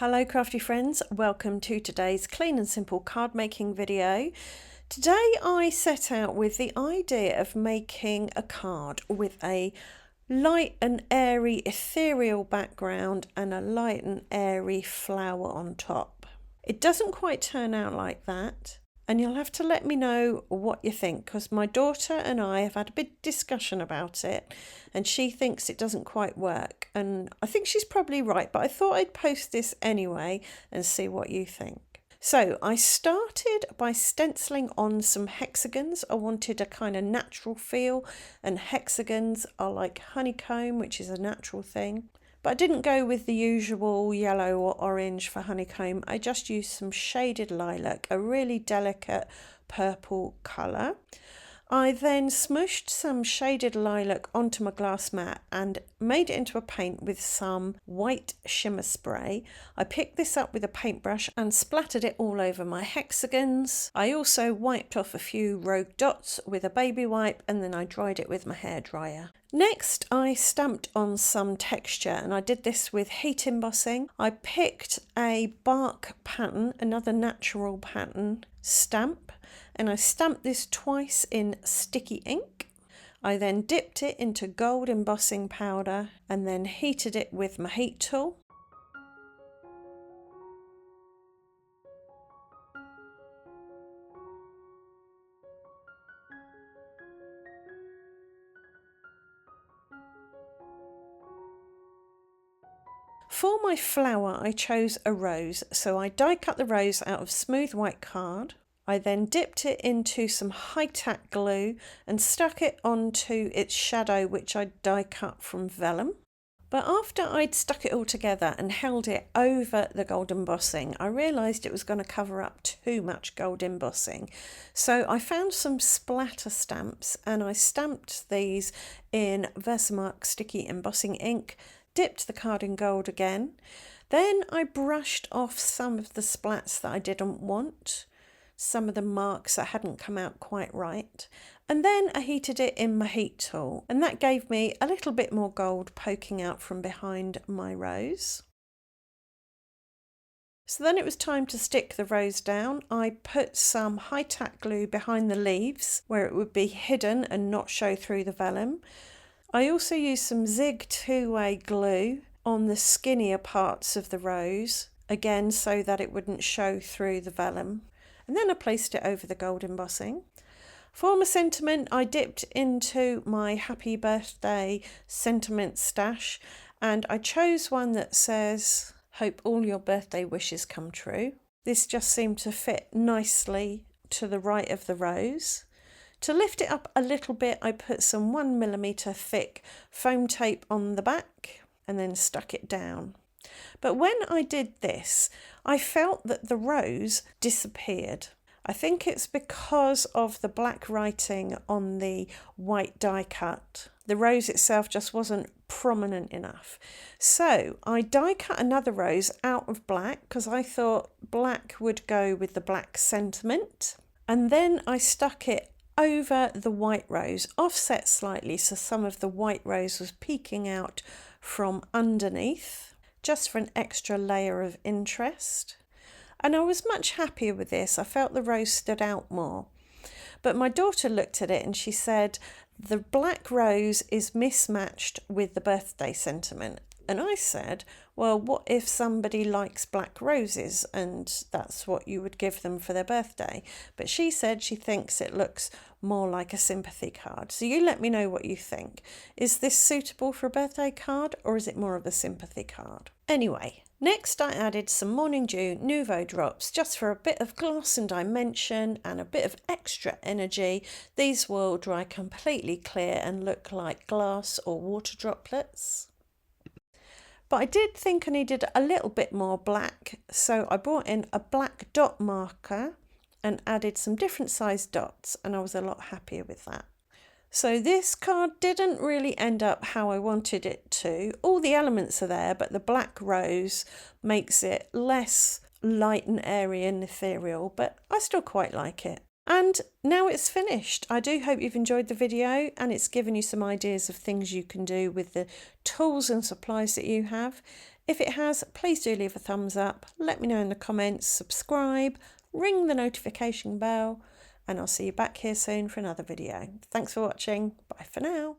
Hello crafty friends, welcome to today's clean and simple card making video. Today I set out with the idea of making a card with a light and airy ethereal background and a light and airy flower on top. It doesn't quite turn out like that, and you'll have to let me know what you think, because my daughter and I have had a big discussion about it and she thinks it doesn't quite work, and I think she's probably right, but I thought I'd post this anyway and see what you think. So I started by stenciling on some hexagons. I wanted a kind of natural feel, and hexagons are like honeycomb, which is a natural thing. But I didn't go with the usual yellow or orange for honeycomb. I just used some shaded lilac, a really delicate purple colour. I then smushed some shaded lilac onto my glass mat and made it into a paint with some white shimmer spray. I picked this up with a paintbrush and splattered it all over my hexagons. I also wiped off a few rogue dots with a baby wipe, and then I dried it with my hairdryer. Next, I stamped on some texture, and I did this with heat embossing. I picked a bark pattern, another natural pattern stamp, and I stamped this twice in sticky ink. I then dipped it into gold embossing powder and then heated it with my heat tool. For my flower, I chose a rose, so I die cut the rose out of smooth white card. I then dipped it into some high-tack glue and stuck it onto its shadow, which I die cut from vellum. But after I'd stuck it all together and held it over the gold embossing, I realised it was going to cover up too much gold embossing. So I found some splatter stamps and I stamped these in Versamark sticky embossing ink, dipped the card in gold again. Then I brushed off some of the splats that I didn't want, some of the marks that hadn't come out quite right, and then I heated it in my heat tool, and that gave me a little bit more gold poking out from behind my rose. So then it was time to stick the rose down. I put some high-tack glue behind the leaves where it would be hidden and not show through the vellum. I also used some Zig two-way glue on the skinnier parts of the rose, again so that it wouldn't show through the vellum. And then I placed it over the gold embossing. For my sentiment, I dipped into my happy birthday sentiment stash, and I chose one that says, "Hope all your birthday wishes come true." This just seemed to fit nicely to the right of the rose. To lift it up a little bit, I put some 1mm thick foam tape on the back and then stuck it down. But when I did this, I felt that the rose disappeared. I think it's because of the black writing on the white die cut. The rose itself just wasn't prominent enough. So I die cut another rose out of black because I thought black would go with the black sentiment. And then I stuck it over the white rose, offset slightly so some of the white rose was peeking out from underneath, just for an extra layer of interest. And I was much happier with this. I felt the rose stood out more. But my daughter looked at it and she said, the black rose is mismatched with the birthday sentiment. And I said, well, what if somebody likes black roses and that's what you would give them for their birthday? But she said she thinks it looks more like a sympathy card. So you let me know what you think. Is this suitable for a birthday card, or is it more of a sympathy card? Anyway, next I added some Morning Dew Nouveau drops just for a bit of gloss and dimension and a bit of extra energy. These will dry completely clear and look like glass or water droplets. But I did think I needed a little bit more black, so I brought in a black dot marker and added some different sized dots, and I was a lot happier with that. So this card didn't really end up how I wanted it to. All the elements are there, but the black rose makes it less light and airy and ethereal, but I still quite like it. And now it's finished. I do hope you've enjoyed the video and it's given you some ideas of things you can do with the tools and supplies that you have. If it has, please do leave a thumbs up, let me know in the comments, subscribe, ring the notification bell, and I'll see you back here soon for another video. Thanks for watching. Bye for now.